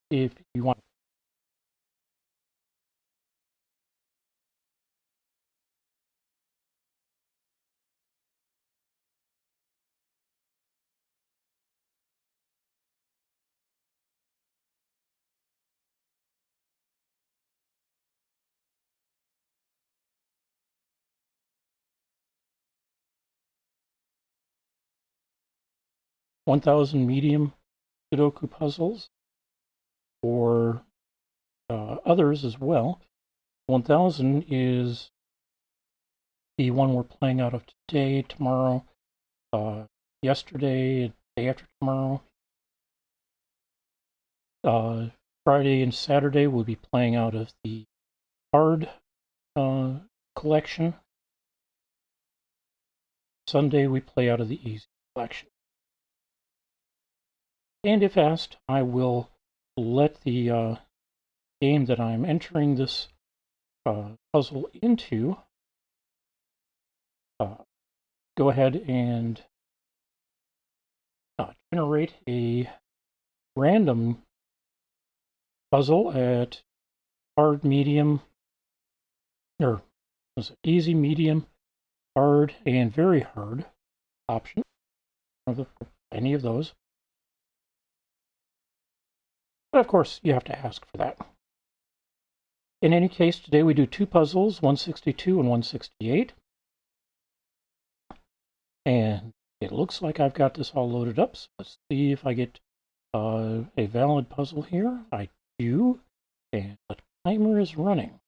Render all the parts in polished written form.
if you want. $1,000 medium Sudoku puzzles, or others as well. 1,000 is the one we're playing out of today, tomorrow, yesterday, day after tomorrow. Friday and Saturday we'll be playing out of the hard collection. Sunday we play out of the easy collection. And if asked, I will let the game that I'm entering this puzzle into go ahead and generate a random puzzle at hard, medium, or easy, medium, hard, and very hard option. Any of those. But of course, you have to ask for that. In any case, today we do two puzzles, 162 and 168. And it looks like I've got this all loaded up. So let's see if I get a valid puzzle here. I do. And the timer is running.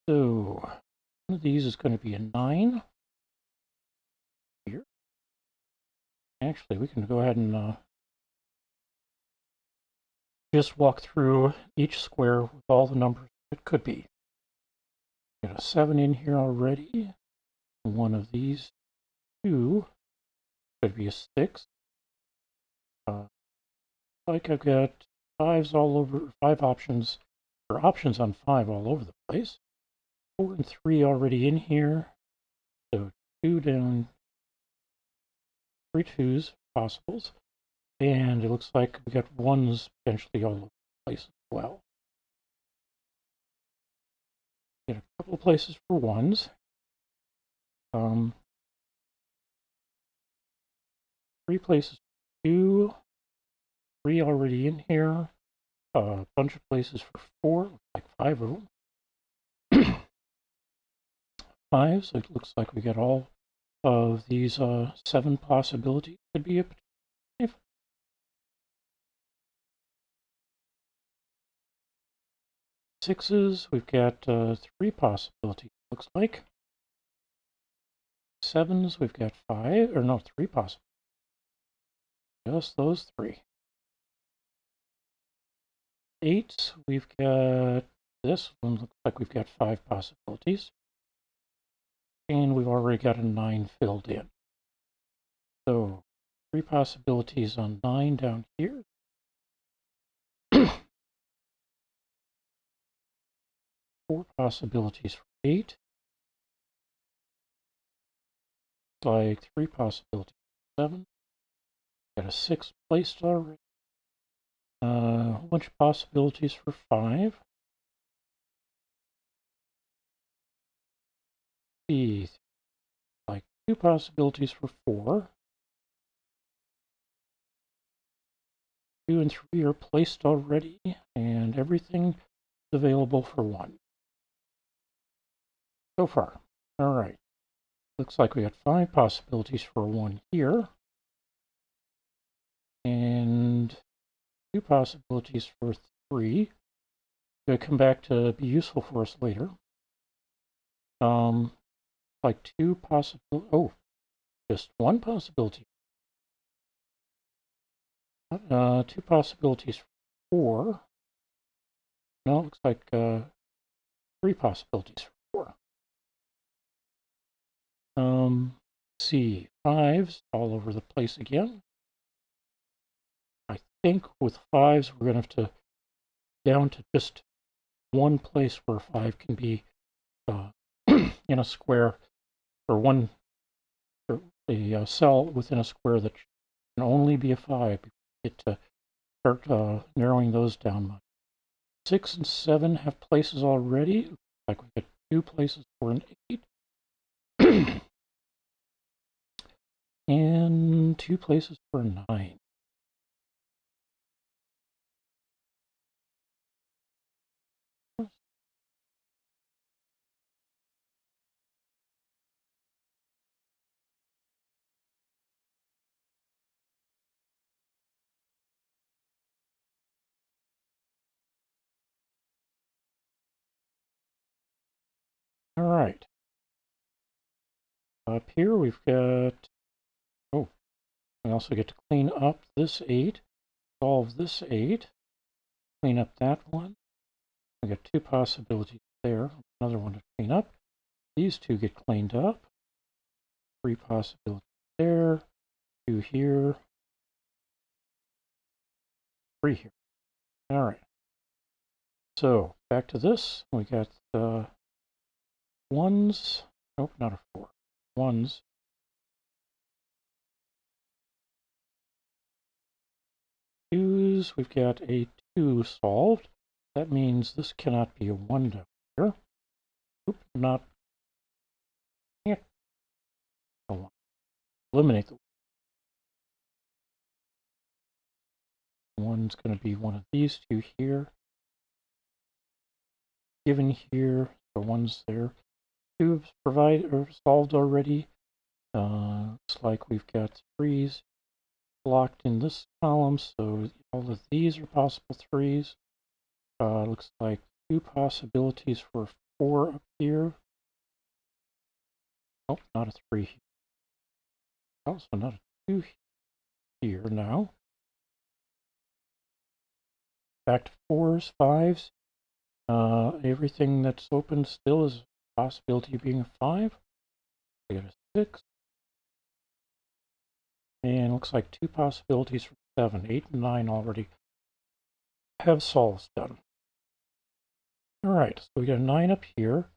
So one of these is going to be a 9. Here. Actually, we can go ahead and just walk through each square with all the numbers it could be. Got a 7 in here already. One of these 2 could be a 6. Like I've got 5s all over, 5 options, or options on 5 all over the place. 4 and 3 already in here. So 2 down, 3 2s possibles. And it looks like we got 1s potentially all over the place as well. Get a couple of places for 1s. 3 places for 2. 3 already in here. A bunch of places for 4, like 5 of them. 5, so it looks like we got all of these 7 possibilities. Could be a 5. 6s, we've got 3 possibilities, looks like. 7s, we've got 5, or no, 3 possibilities. Just those 3. 8s, we've got this one, looks like we've got 5 possibilities. And we've already got a 9 filled in. So 3 possibilities on 9 down here. 4 possibilities for 8. Like 3 possibilities for 7. Got a 6 placed already. A bunch of possibilities for 5. Like 2 possibilities for 4. 2 and 3 are placed already, and everything is available for 1. So far. All right. Looks like we got 5 possibilities for 1 here. And 2 possibilities for 3. Going to come back to be useful for us later. Like 2 possible. Oh, just 1 possibility. 2 possibilities for 4. No, it looks like 3 possibilities for 4. See, 5s all over the place again. I think with 5s we're going to have to down to just 1 place where 5 can be in a square, or one, or a cell within a square that can only be a 5 before we get to start narrowing those down much. 6 and 7 have places already. Looks like we get 2 places for an 8. And 2 places for a 9. All right. Up here we've got, oh, we also get to clean up this 8, solve this 8, clean up that one. We got 2 possibilities there, another one to clean up. These 2 get cleaned up. 3 possibilities there, 2 here, 3 here. All right. So back to this. We got ones. Nope, not a 4. Ones. Twos. We've got a 2 solved. That means this cannot be a 1 down here. Oop, not. Yeah. A 1. Eliminate the 1's going to be one of these 2 here. Given here, the 1's there. 2's provided or solved already. Looks like we've got 3's blocked in this column, so all of these are possible 3's. Looks like 2 possibilities for 4 up here. Oh, not a 3 here. Also not a 2 here now. Back to 4's, 5's. Everything that's open still is a possibility of being a 5. We got a 6. And looks like 2 possibilities for 7. 8 and 9 already have solves done. Alright, so we got a 9 up here.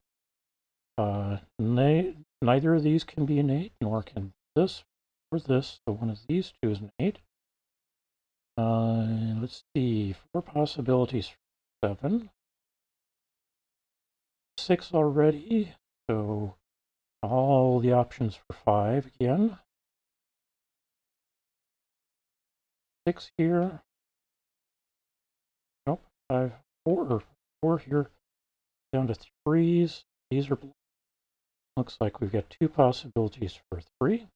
Neither of these can be an 8, nor can this or this. So one of these 2 is an 8. Let's see, 4 possibilities for 7. 6 already, so all the options for 5 again. 6 here. Nope, 5, 4 here. Down to 3's. These are, looks like we've got 2 possibilities for 3.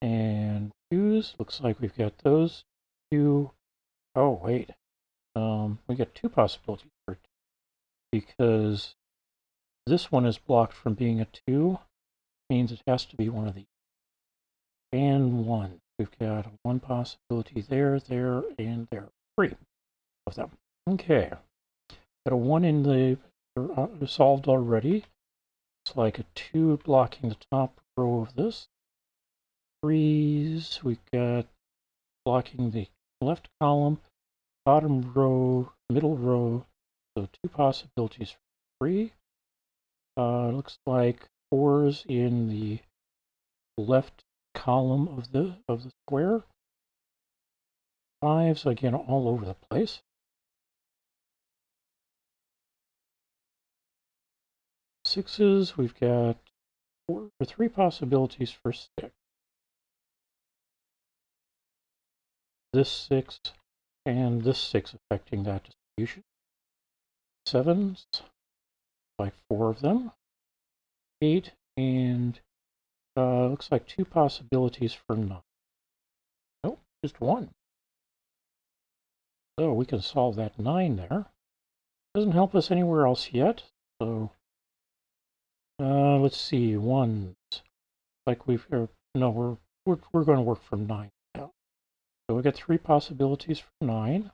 And 2's, looks like we've got those 2. Oh, wait. We got 2 possibilities for 2. Because this one is blocked from being a 2. Means it has to be one of these. And 1. We've got 1 possibility there, there, and there. 3 of them. Okay. Got a 1 in the solved already. It's like a 2 blocking the top row of this. 3's, we've got blocking the left column, bottom row, middle row. So 2 possibilities for 3. Looks like 4's in the left column of the square. 5's again all over the place. 6's, we've got 4 or 3 possibilities for 6. This 6 and this 6 affecting that distribution. 7's, like 4 of them. 8 and looks like 2 possibilities for 9. Nope, just 1. So we can solve that 9 there. Doesn't help us anywhere else yet. So let's see, 1's. Like we've no, we're going to work from 9 now. So we got 3 possibilities for 9.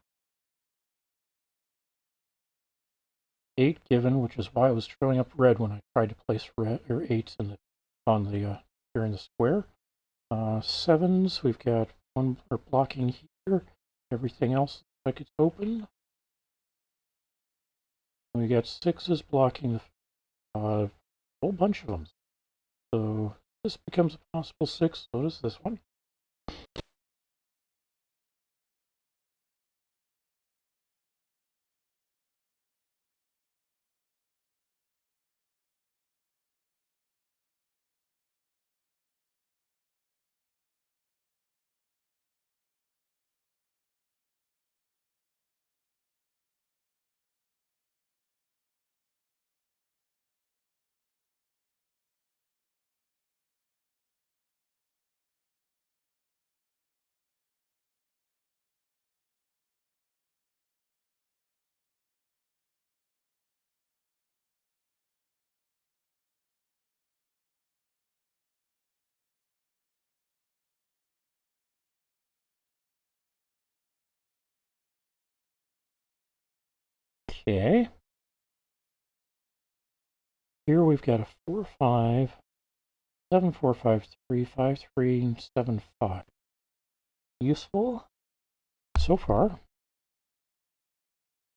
8 given, which is why it was showing up red when I tried to place red or 8's in the here in the square. 7's, we've got 1 for blocking here. Everything else looks like it's open. And we got 6's blocking a whole bunch of them. So this becomes a possible 6. So does this one. Okay. Here we've got a 4, 5, 7, 4, 5, 3, 5, 3, and 7, 5. Useful so far.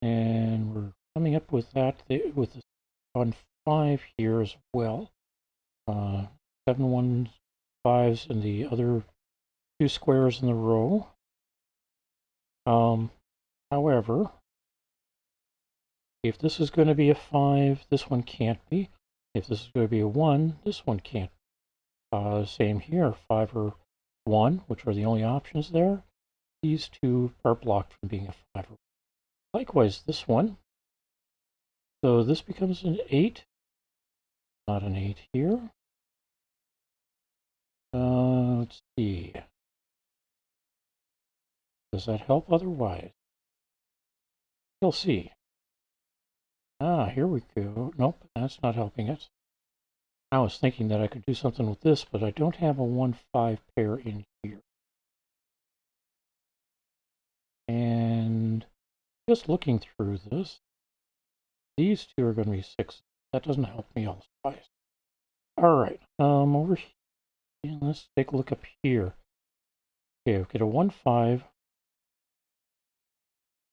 And we're coming up with that with this on 5 here as well. 7, 1, 5s and the other 2 squares in the row. However, if this is going to be a 5, this one can't be. If this is going to be a 1, this one can't. Same here, 5 or 1, which are the only options there. These two are blocked from being a 5 or 1. Likewise, this one. So this becomes an 8. Not an 8 here. Let's see. Does that help otherwise? We'll see. Here we go. Nope, that's not helping it. I was thinking that I could do something with this, but I don't have a 1, 5 pair in here. And just looking through this, these two are going to be 6. That doesn't help me otherwise. All right, over here, let's take a look up here. Okay, we've got a 1, 5,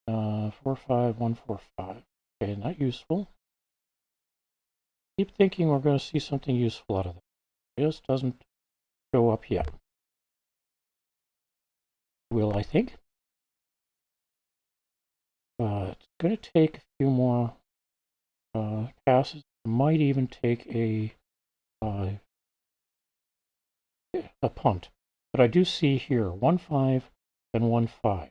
4, 5, 1, 4, 5. Okay, not useful. Keep thinking we're going to see something useful out of that. It just doesn't show up yet. Will, I think. It's going to take a few more passes. It might even take a punt. But I do see here 1, 5 and 1, 5,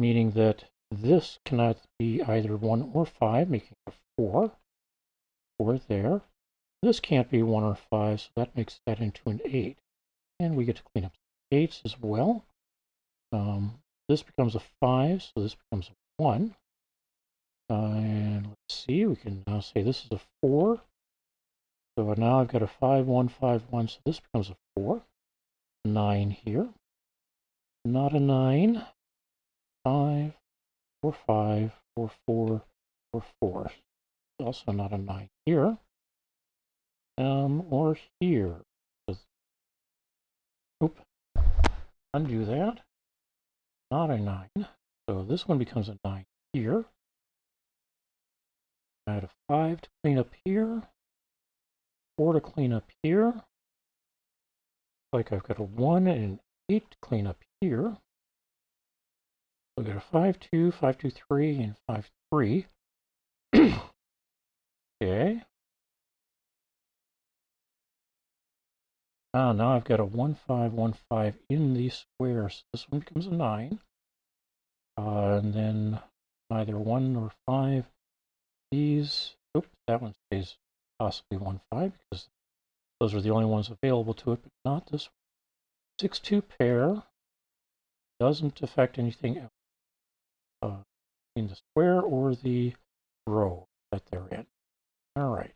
meaning that this cannot be either 1 or 5, making a 4. 4 there. This can't be 1 or 5, so that makes that into an 8. And we get to clean up the 8s as well. This becomes a 5, so this becomes a 1. And let's see, we can now say this is a 4. So now I've got a 5, 1, 5, 1, so this becomes a 4. 9 here. Not a 9. 5, 4, 5, 4, 4, 4, 4. Also not a 9 here. Or here. Oop. Undo that. Not a 9. So this one becomes a 9 here. Add a 5 to clean up here. 4 to clean up here. Like I've got a 1 and an 8 to clean up here. We've got a 5, 2, 5, 2, 3, and 5, 3. Okay. Now I've got a 1, 5, 1, 5 in these squares. This one becomes a 9. And then either 1 or 5. These, oops, that one stays possibly 1, 5 because those are the only ones available to it, but not this one. 6, 2 pair doesn't affect anything else in the square or the row that they're in. All right.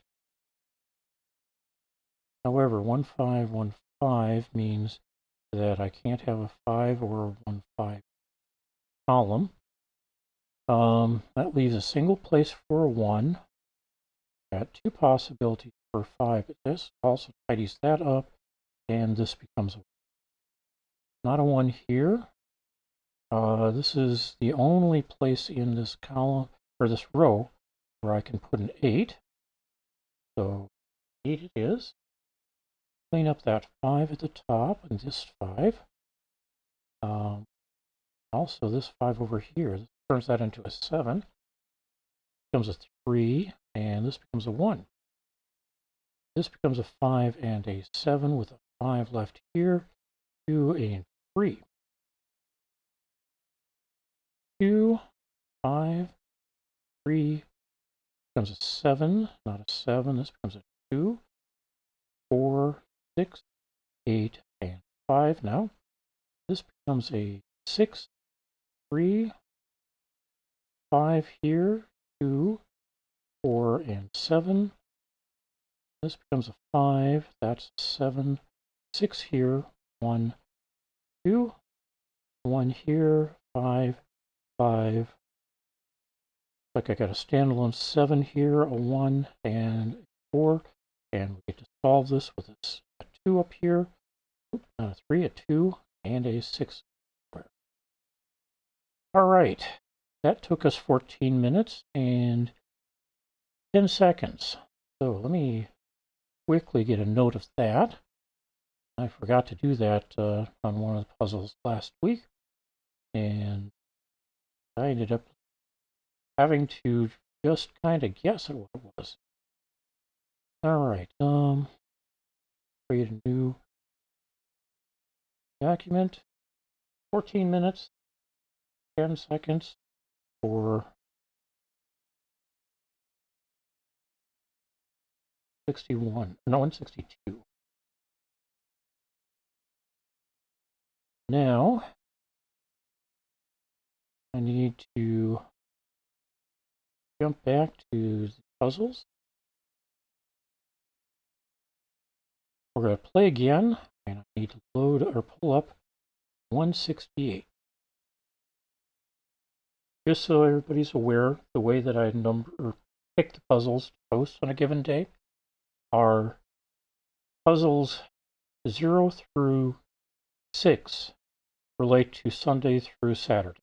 However, 1, 5, 1, 5 means that I can't have a 5 or a 1, 5 column. That leaves a single place for a 1. Got 2 possibilities for 5, but this also tidies that up, and this becomes a 1. Not a 1 here. This is the only place in this column, or this row, where I can put an 8. So 8 it is. Clean up that 5 at the top, and this 5. Also, this 5 over here, this turns that into a 7. Becomes a 3, and this becomes a 1. This becomes a 5 and a 7 with a 5 left here, 2 and 3. 2, 5, 3 becomes a 7, not a 7. This becomes a 2, 4, 6, 8, and 5 now. This becomes a 6, 3, 5 here, 2, 4, and 7. This becomes a 5, that's 7, 6 here, 1, 2, 1 here, 5, 5, Like I got a standalone 7 here, a 1, and a 4. And we get to solve this with a 2 up here, not a 3, a 2, and a 6 square. All right, that took us 14 minutes and 10 seconds. So let me quickly get a note of that. I forgot to do that on one of the puzzles last week, and I ended up having to just kind of guess at what it was. All right, create a new document. 14 minutes, 10 seconds for 61. No, 162. Now, I need to jump back to the puzzles. We're going to play again, and I need to load or pull up 168. Just so everybody's aware, the way that I pick the puzzles to post on a given day are puzzles 0 through 6 relate to Sunday through Saturday.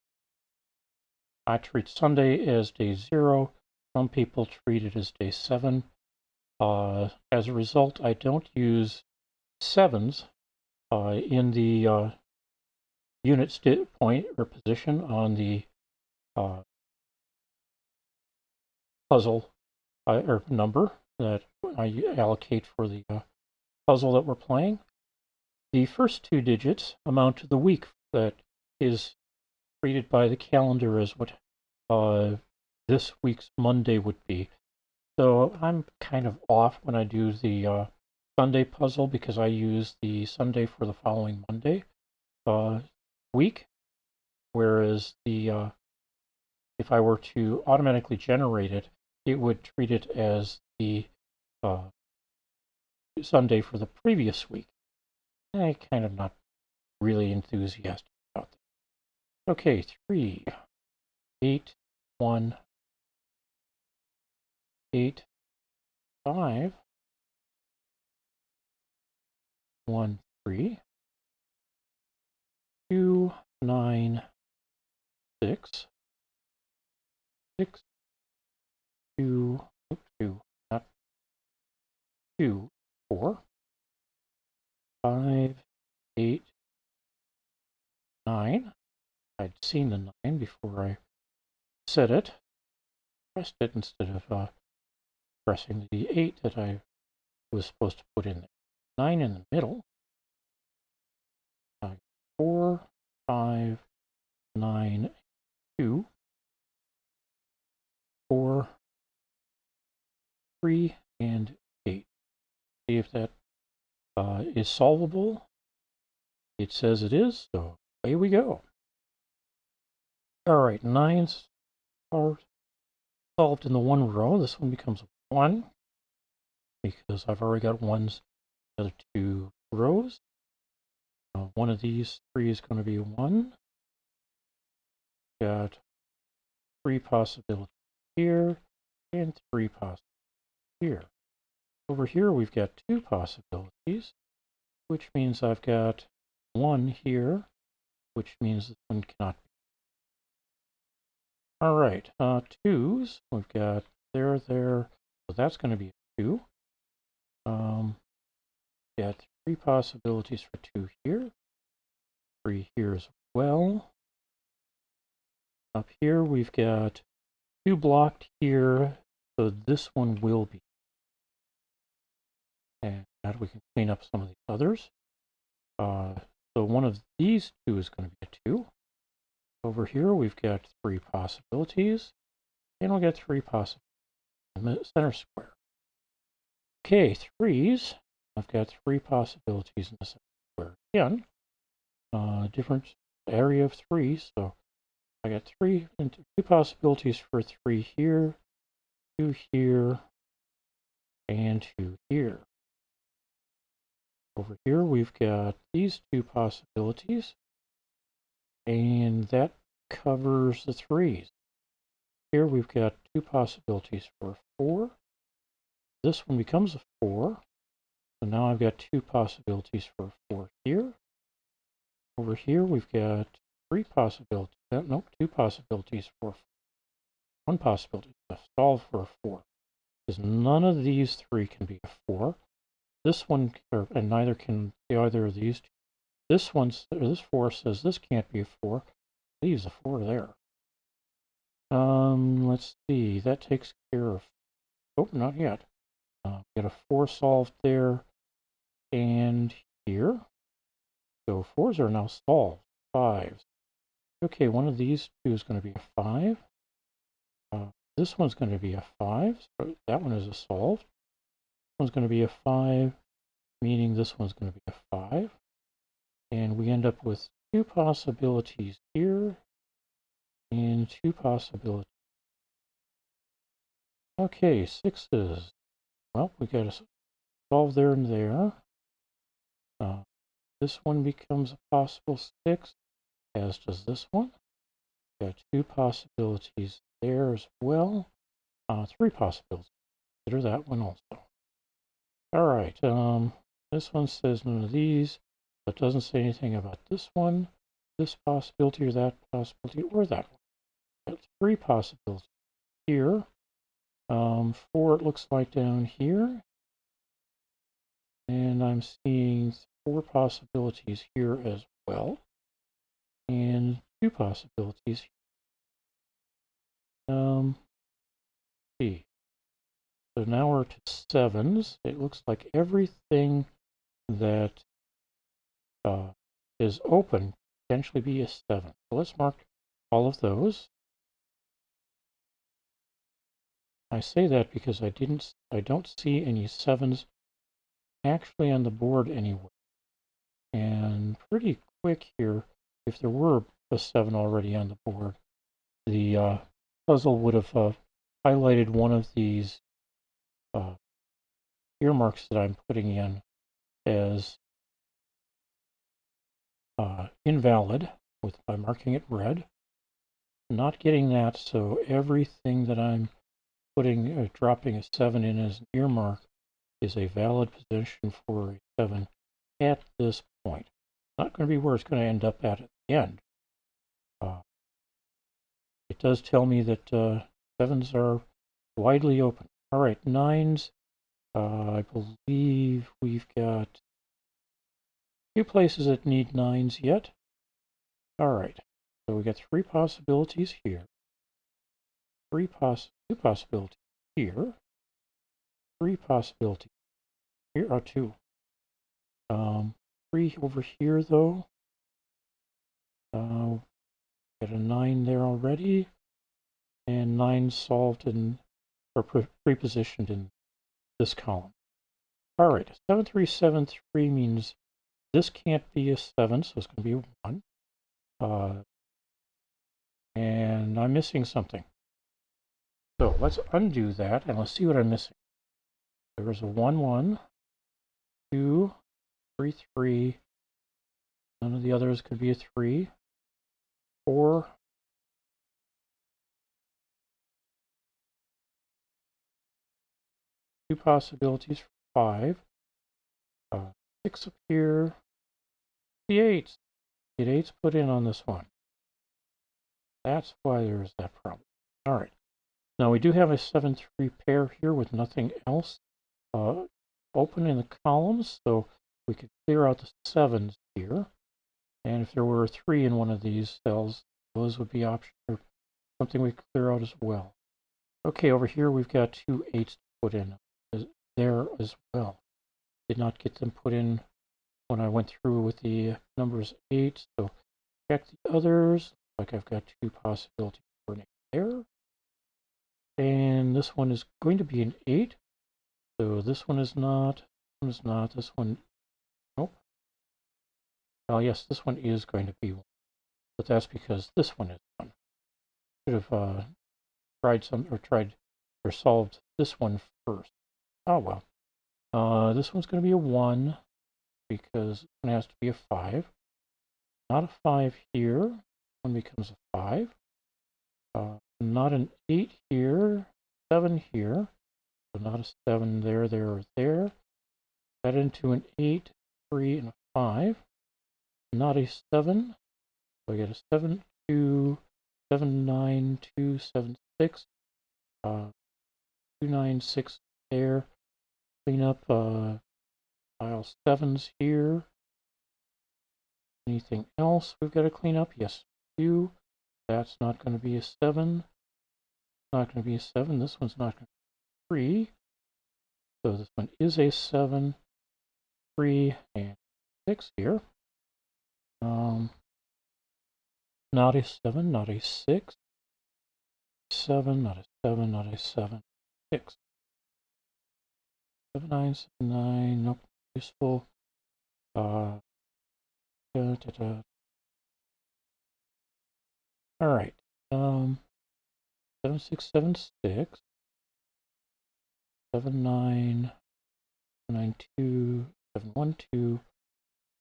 I treat Sunday as day 0. Some people treat it as day 7. As a result, I don't use 7s in the unit point or position on the puzzle or number that I allocate for the puzzle that we're playing. The first 2 digits amount to the week that is treated by the calendar as what this week's Monday would be. So I'm kind of off when I do the Sunday puzzle because I use the Sunday for the following Monday week, whereas the if I were to automatically generate it, it would treat it as the Sunday for the previous week. I'm kind of not really enthusiastic about that. Okay, 3, 8, 1, 8, 5, 1, 3, 2, 9, 6, 6, 2, 2, not 2, 4, 5, 8, 9. I'd seen the 9 before I said it. Pressed it instead of pressing the 8 that I was supposed to put in there. 9 in the middle. 4, 5, 9, 2, 4, 3, and 8. See if that is solvable. It says it is, so away we go. All right, 9s are solved in the one row. This one becomes 1 because I've already got 1s in the other 2 rows. One of these 3 is going to be 1. Got 3 possibilities here and 3 possibilities here. Over here we've got 2 possibilities, which means I've got 1 here, which means this one cannot be. All right, 2s, we've got there, so that's going to be a 2. Got 3 possibilities for 2 here, 3 here as well. Up here we've got 2 blocked here, so this one will be. And now we can clean up some of the others. So one of these 2 is going to be a 2. Over here we've got 3 possibilities, and we'll get 3 possibilities in the center square. Okay, 3s. I've got 3 possibilities in the center square again. Different area of 3, so I got 2 possibilities for 3 here, 2 here, and 2 here. Over here we've got these 2 possibilities, and that covers the 3s. here we've got two possibilities for a 4. This one becomes a 4. So now I've got two possibilities for a 4 here. Over here we've got 3 possibilities. Nope, 2 possibilities for a 4. 1 possibility to solve for a 4. Because none of these 3 can be a 4. This one, and neither can either of these two. This 4 says this can't be a 4. Leaves a 4 there. Let's see. That takes care of. Oh, not yet. Got a 4 solved there, and here. So 4s are now solved. 5s. Okay, one of these two is going to be a 5. This one's going to be a 5. So that one is a solved. This one's going to be a 5, meaning this one's going to be a 5. And we end up with 2 possibilities here and 2 possibilities. Okay, 6s. Well, we got to solve there and there. This one becomes a possible 6, as does this one. Got 2 possibilities there as well. 3 possibilities. Consider that one also. All right. This one says none of these. It doesn't say anything about this one, this possibility, or that possibility, or that one. Got 3 possibilities here. 4 it looks like down here. And I'm seeing 4 possibilities here as well. And 2 possibilities here. See. So now we're to 7s. It looks like everything that is open potentially be a 7. So let's mark all of those. I say that because I don't see any 7s actually on the board anywhere. And pretty quick here, if there were a 7 already on the board, the puzzle would have highlighted one of these earmarks that I'm putting in as invalid by marking it red. Not getting that, so everything that I'm dropping a 7 in as an earmark is a valid position for a 7 at this point. Not going to be where it's going to end up at the end. It does tell me that 7s are widely open. All right, 9s. I believe we've got 2 places that need 9s yet. All right, so we got 3 possibilities here. 2 possibilities here. 3 possibilities. Here are 2. 3 over here though. Got a 9 there already, and 9 solved or pre-positioned in this column. All right, 7373 means this can't be a 7, so it's going to be a 1. And I'm missing something. So let's undo that and let's see what I'm missing. There's a 1, 1, 2, 3, 3. None of the others could be a 3. 4. 2 possibilities for 5. 6 up here. The 8s. Get 8s put in on this one. That's why there's that problem. All right. Now we do have a 7-3 pair here with nothing else open in the columns, so we could clear out the 7s here. And if there were a 3 in one of these cells, those would be options or something we clear out as well. Okay, over here we've got 2 8s to put in there as well. Did not get them put in when I went through with the numbers 8, so check the others. Like I've got 2 possibilities for an 8 there. And this one is going to be an 8. So this one is not. This one is not. This one, nope. Oh yes, this one is going to be 1. But that's because this one is 1. Should have tried or solved this one first. Oh well. This one's going to be a 1 because this one has to be a 5. Not a 5 here. One becomes a 5. not an 8 here, 7 here. So not a 7 there, or there. That into an 8, 3, and a 5. Not a 7. So I get a 7, 2, 7, 9, 2, 7, 6. 2, 9, 6 there. Clean up pile 7s here. Anything else we've got to clean up? Yes, you. That's not going to be a 7. Not going to be a 7. This one's not going to be 3. So this one is a 7, 3, and 6 here. Not a 7, not a 6. 7, not a 7, not a 7, 6. 7, 9, 7, 9, nope, useful. All right. 7, 6, 7, 6. 7, 9, 9, 2, 7, 1, 2,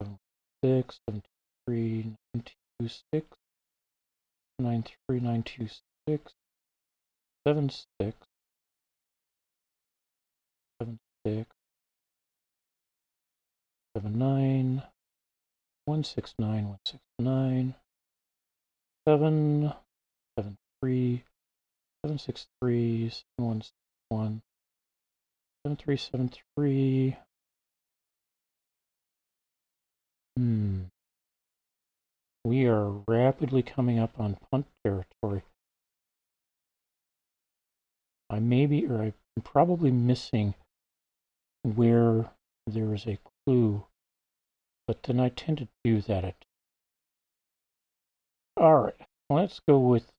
7, 6, 7, 3, 9, 2, 6, 9, 3, 9, 2, 6, 7, 6, 7, 6, 7, 9, 1, 6, 9, 1, 6, 9, 7, 7, 3, 7, 6, 3, 7, 1, 6, 1, 7, 3, 7, 3. We are rapidly coming up on punt territory. I'm probably missing where there is a clue, but then I tend to do that. All right, let's go with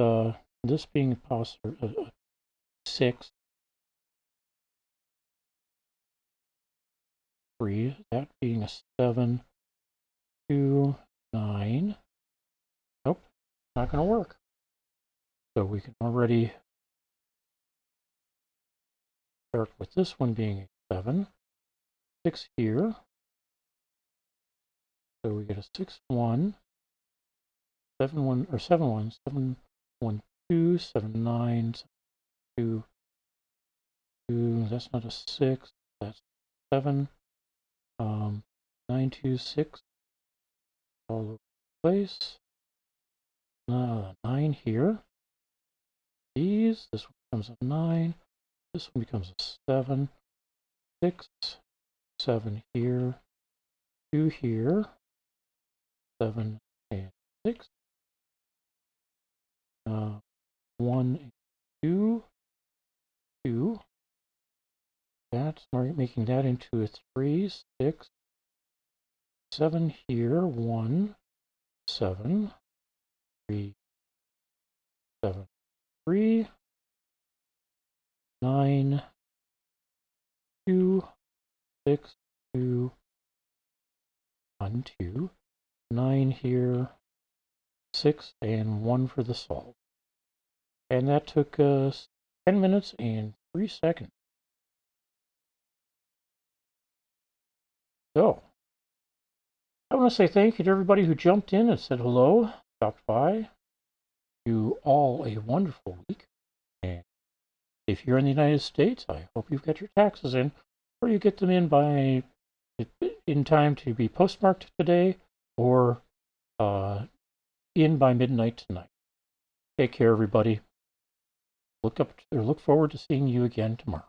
this being a 6, 3, that being a 7, 2, 9. Nope, not going to work. So we can already start with this one being a 7, 6 here. So we get a 6, 1, 7, 1, or 7, 1, 7, 1, 2, 7, 9, 7, 2, 2. That's not a 6. That's 7. 9, 2, 6. All over the place. 9 here. This one becomes a 9. This one becomes a 7. 6, 7 here. 2 here. 7 and 6. 1 and 2. 2. That's making that into a 3, 6, 7 here. 1, 7, 3, 7, 3, 9, 2, 6, 2, 1, 2, 9 here, 6, and 1 for the solve. And that took us 10 minutes and 3 seconds. So, I want to say thank you to everybody who jumped in and said hello, stopped by. You all a wonderful week. And if you're in the United States, I hope you've got your taxes in, or you get them in time to be postmarked today, or in by midnight tonight. Take care, everybody. Look forward to seeing you again tomorrow.